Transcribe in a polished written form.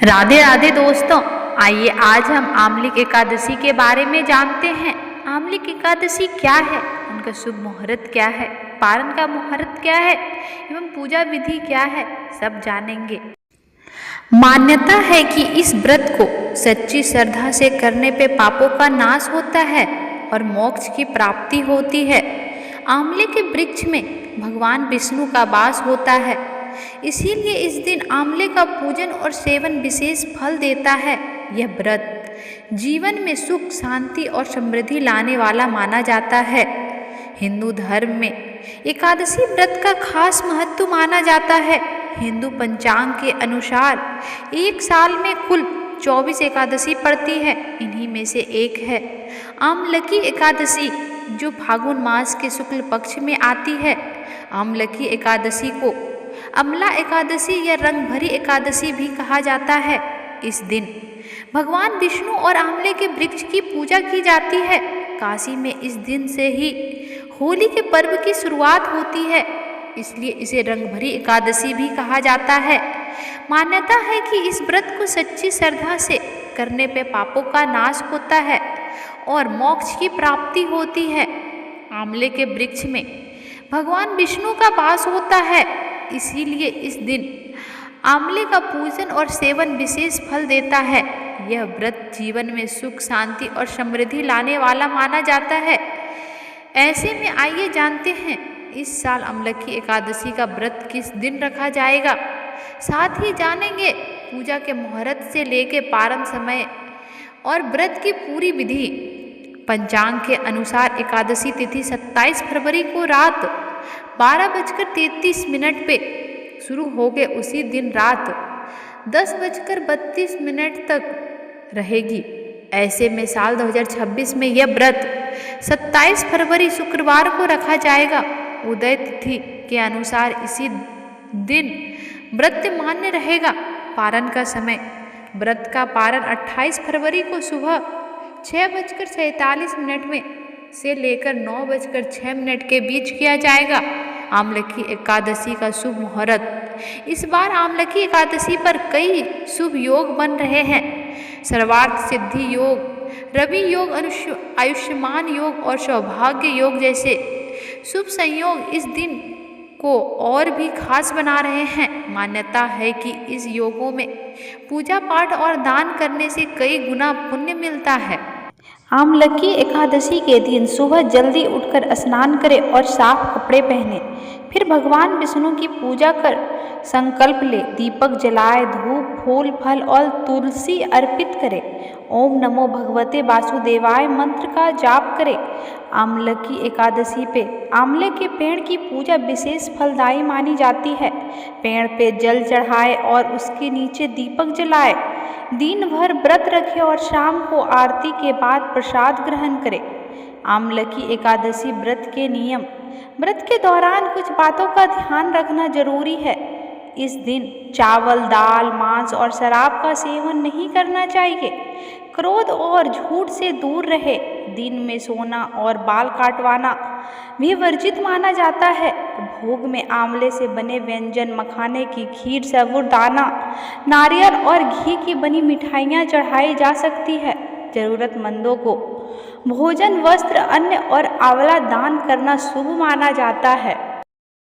राधे राधे दोस्तों, आइए आज हम आमलिक एकादशी के बारे में जानते हैं। आमलिक एकादशी क्या है, उनका शुभ मुहूर्त क्या है, पारण का मुहूर्त क्या है एवं पूजा विधि क्या है, सब जानेंगे। मान्यता है कि इस व्रत को सच्ची श्रद्धा से करने पे पापों का नाश होता है और मोक्ष की प्राप्ति होती है। आंवले के वृक्ष में भगवान विष्णु का वास होता है, इसीलिए इस दिन आंवले का पूजन और सेवन विशेष फल देता है। यह व्रत जीवन में सुख, शांति और समृद्धि लाने वाला माना जाता है। हिंदू धर्म में एकादशी व्रत का खास महत्व माना जाता है। हिंदू पंचांग के अनुसार एक साल में कुल 24 एकादशी पड़ती है, इन्हीं में से एक है आमलकी एकादशी, जो फागुन मास के शुक्ल पक्ष में आती है। आमलकी एकादशी को अमला एकादशी या रंग भरी एकादशी भी कहा जाता है। इस दिन भगवान विष्णु और आंवले के वृक्ष की पूजा की जाती है। काशी में इस दिन से ही होली के पर्व की शुरुआत होती है, इसलिए इसे रंग भरी एकादशी भी कहा जाता है। मान्यता है कि इस व्रत को सच्ची श्रद्धा से करने पे पापों का नाश होता है और मोक्ष की प्राप्ति होती है। आंवले के वृक्ष में भगवान विष्णु का वास होता है, इसीलिए इस दिन आंवले का पूजन और सेवन विशेष फल देता है। यह व्रत जीवन में सुख, शांति और समृद्धि लाने वाला माना जाता है। ऐसे में आइए जानते हैं इस साल आमलकी एकादशी का व्रत किस दिन रखा जाएगा। साथ ही जानेंगे पूजा के मुहूर्त से लेकर पारण समय और व्रत की पूरी विधि। पंचांग के अनुसार एकादशी तिथि 27 फरवरी को रात 12:33 पे शुरू हो के उसी दिन रात 10:32 तक रहेगी। ऐसे में साल 2026 में यह व्रत 27 फरवरी शुक्रवार को रखा जाएगा। उदय तिथि के अनुसार इसी दिन व्रत मान्य रहेगा। पारण का समय, व्रत का पारण 28 फरवरी को सुबह 6:47 में से लेकर 9:06 के बीच किया जाएगा। आमलकी एकादशी का शुभ मुहूर्त, इस बार आमलकी एकादशी पर कई शुभ योग बन रहे हैं। सर्वार्थ सिद्धि योग, रवि योग, आयुष्मान योग और सौभाग्य योग जैसे शुभ संयोग इस दिन को और भी खास बना रहे हैं। मान्यता है कि इस योगों में पूजा पाठ और दान करने से कई गुना पुण्य मिलता है। आमलकी एकादशी के दिन सुबह जल्दी उठकर स्नान करें और साफ कपड़े पहने, फिर भगवान विष्णु की पूजा कर संकल्प ले, दीपक जलाए, धूप, फूल, फल और तुलसी अर्पित करें। ओम नमो भगवते वासुदेवाय मंत्र का जाप करें। आमलकी एकादशी पे आंवले के पेड़ की पूजा विशेष फलदायी मानी जाती है। पेड़ पे जल चढ़ाए और उसके नीचे दीपक जलाए। दिन भर व्रत रखें और शाम को आरती के बाद प्रसाद ग्रहण करें। आमलकी एकादशी व्रत के नियम, व्रत के दौरान कुछ बातों का ध्यान रखना जरूरी है। इस दिन चावल, दाल, मांस और शराब का सेवन नहीं करना चाहिए। क्रोध और झूठ से दूर रहे। दिन में सोना और बाल काटवाना भी वर्जित माना जाता है। भोग में आंवले से बने व्यंजन, मखाने की खीर, साबूदाना, नारियल और घी की बनी मिठाइयाँ चढ़ाई जा सकती है। जरूरतमंदों को भोजन, वस्त्र, अन्न और आंवला दान करना शुभ माना जाता है।